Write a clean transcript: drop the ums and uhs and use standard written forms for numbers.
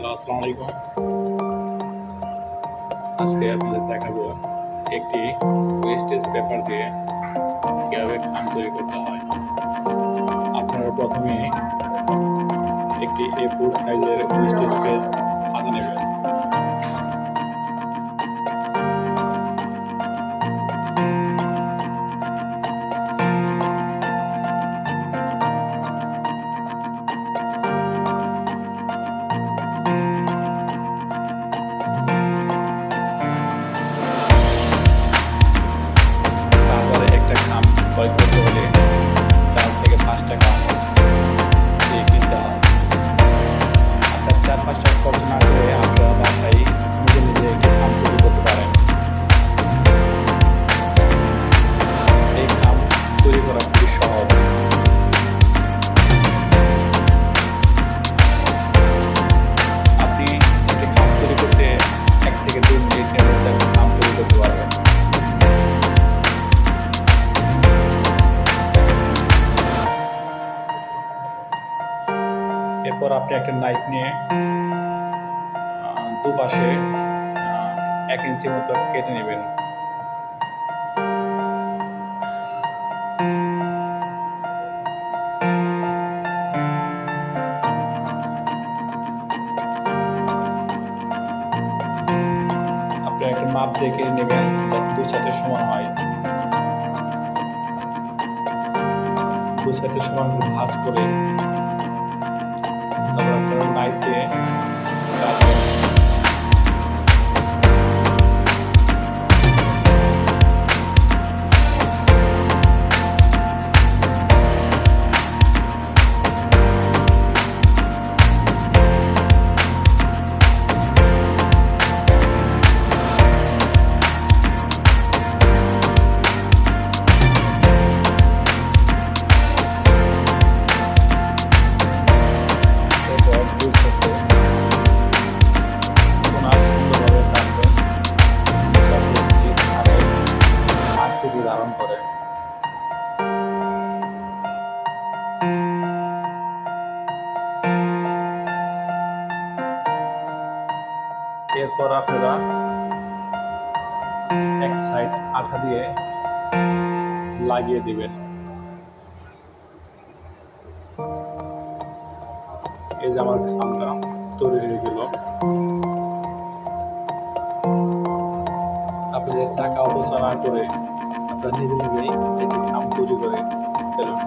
Hello, আসসালামু আলাইকুম। আজকে আপনাদের দেখাবো একটি ওয়েস্টেজ পেপার দিয়ে কীভাবে খাম তৈরি করতে হয়। আপনারা প্রথমে একটি A4 সাইজের ওয়েস্টেজ পেজ হাতে নেবেন। বাজারে একটা খাম ক্রয় করতে হলে 4 থেকে 5 টাকা দিয়ে কিনতে হয়। আপনার 4-5 টাকা খরচ না করে আপনারা বাসায় নিজে নিজে একটি খাম তৈরি করতে পারেন। এই খাম তৈরি করা খুবই সহজ। আপনি একটি খাম তৈরি করতে 1 থেকে 2 মিনিটের মধ্যে খাম তৈরি করতে পারবেন। এরপর আপনি একটা নাইফ নিয়ে দুপাশে 1 ইঞ্চি মতো কেটে নেবেন। আপনি একটা মাপ দিয়ে কেটে নেবেন যাতে 2 সাইডে সমান হয়। 2 সাইডে সমান করে ভাঁজ করে তারপর আপনারা নাইফ দিয়ে কাটবেন। ধারণ করে এরপর আপনারা এক সাইড আঠা দিয়ে লাগিয়ে দিবেন। এই যে আমার খামটা তৈরি হয়ে গেল। আপনাদের টাকা অপচয় না করে আপনারা নিজে নিজেই একটি খাম তৈরি করে ফেলুন।